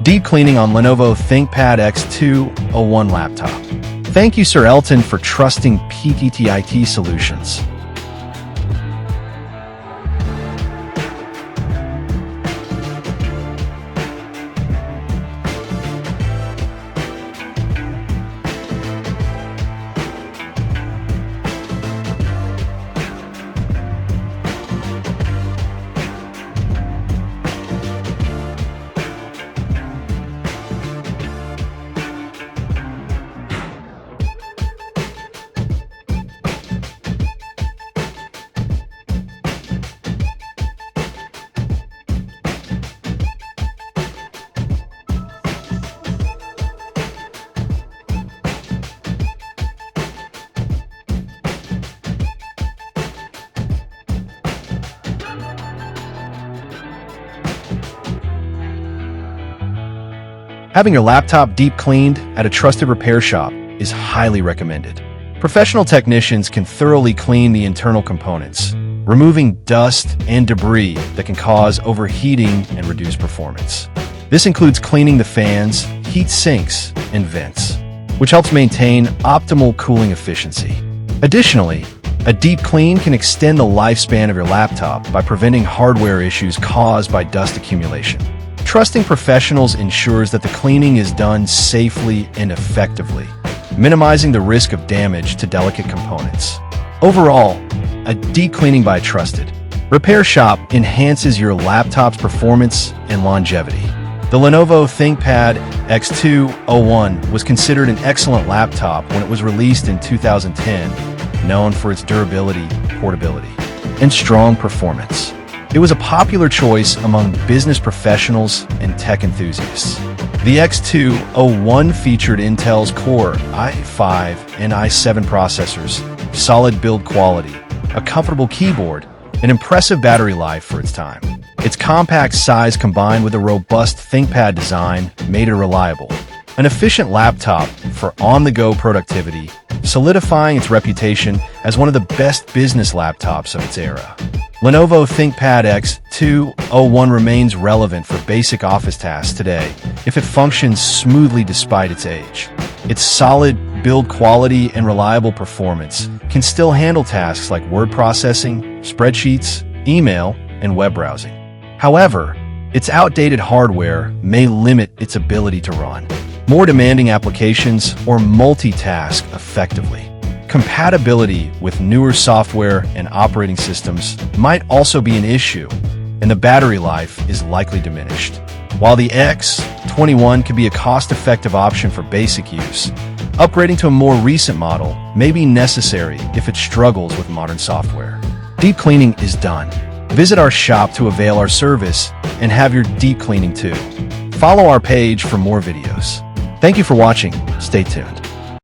Deep cleaning on Lenovo Thinkpad X201 laptop. Thank you, Sir Elton, for trusting PTT Solutions. Having your laptop deep cleaned at a trusted repair shop is highly recommended. Professional technicians can thoroughly clean the internal components, removing dust and debris that can cause overheating and reduce performance. This includes cleaning the fans, heat sinks, and vents, which helps maintain optimal cooling efficiency. Additionally, a deep clean can extend the lifespan of your laptop by preventing hardware issues caused by dust accumulation. Trusting professionals ensures that the cleaning is done safely and effectively, minimizing the risk of damage to delicate components. Overall, a deep cleaning by a trusted repair shop enhances your laptop's performance and longevity. The Lenovo Thinkpad X201 was considered an excellent laptop when it was released in 2010, known for its durability, portability, and strong performance. It was a popular choice among business professionals and tech enthusiasts. The X201 featured Intel's Core i5 and i7 processors, solid build quality, a comfortable keyboard, and impressive battery life for its time. Its compact size combined with a robust ThinkPad design made it reliable. An efficient laptop for on-the-go productivity, solidifying its reputation as one of the best business laptops of its era. Lenovo Thinkpad X201 remains relevant for basic office tasks today if it functions smoothly despite its age. Its solid build quality and reliable performance can still handle tasks like word processing, spreadsheets, email, and web browsing. However, its outdated hardware may limit its ability to run more demanding applications or multitask effectively. Compatibility with newer software and operating systems might also be an issue, and the battery life is likely diminished. While the X201 can be a cost-effective option for basic use, upgrading to a more recent model may be necessary if it struggles with modern software. Deep cleaning is done. Visit our shop to avail our service and have your deep cleaning too. Follow our page for more videos. Thank you for watching. Stay tuned.